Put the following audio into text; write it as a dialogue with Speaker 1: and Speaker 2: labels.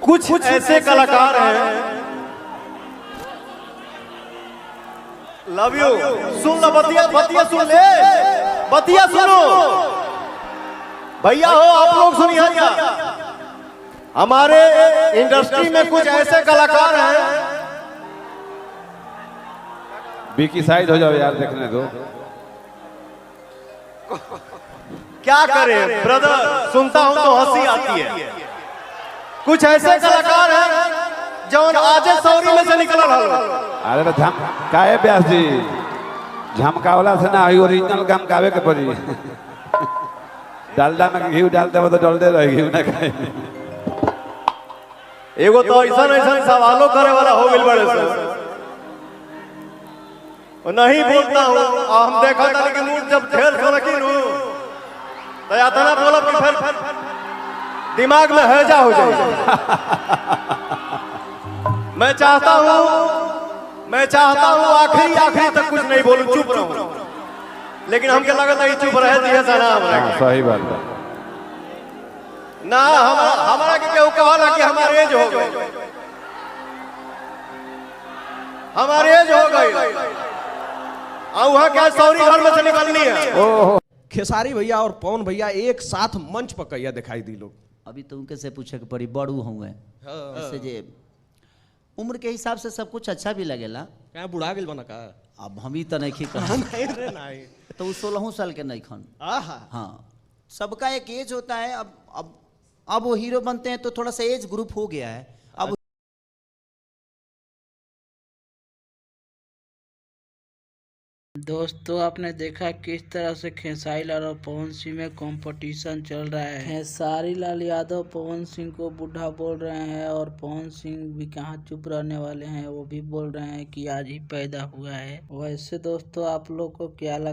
Speaker 1: कुछ ऐसे कलाकार हैं, लव यू, सुन लो बतिया, बतिया सुन ले, बतिया सुनो भैया हो, आप लोग सुनिए क्या। हमारे इंडस्ट्री में कुछ ऐसे कलाकार हैं,
Speaker 2: बीकी साइड हो जाओ यार, देखने दो।
Speaker 1: क्या करें ब्रदर, सुनता हूं तो हंसी आती है। कुछ ऐसे कलाकार हैं जो आज सौरी में से निकल रहा।
Speaker 2: अरे तो काहे व्यास जी, झमकावला से ना आई, ओरिजिनल काम कावे के पड़ी। डालडा में घी डालते हो तो डलते रह घी ना खाए।
Speaker 1: एगो तो ऐसा सवालों करे वाला हो गई बड़े से नहीं बोलता हूँ। हम देखा था कि मुंह जब ढेर खलकी तो या था ना बोला कि फिर दिमाग में हैजा हो जाए। मैं चाहता हूँ आखिरी तक कुछ नहीं बोलूं, चुप रहूं, लेकिन हमके लगता है चुप रहे दिए सना हमरा।
Speaker 2: सही बात है
Speaker 1: ना, हमारा के केहू कहला कि हमारे एज हो गई, हमारे एज हो गई, और वहां क्या सौरी घर में से निकलनी है।
Speaker 3: खेसारी भैया और पवन भैया एक साथ मंच पर कहिया दिखाई दी लोग।
Speaker 4: अभी तो उनके से पूछे के पड़ी, बड़ू हूँ ऐसे जे उम्र के हिसाब से सब कुछ अच्छा भी लगेला।
Speaker 3: क्या बुढ़ा गेल बना का?
Speaker 4: अब हम ही तो नहीं
Speaker 3: नहीं
Speaker 4: तो वो 16 साल के नहीं खन। हाँ, सबका एक एज होता है। अब वो हीरो बनते हैं तो थोड़ा सा एज ग्रुप हो गया है। अब
Speaker 5: दोस्तों आपने देखा किस तरह से खेसारी लाल और पवन सिंह में कंपटीशन चल रहा है। खेसारी लाल यादव पवन सिंह को बूढ़ा बोल रहे हैं और पवन सिंह भी कहाँ चुप रहने वाले हैं, वो भी बोल रहे हैं कि आज ही पैदा हुआ है। वैसे दोस्तों आप लोग को क्या लगा?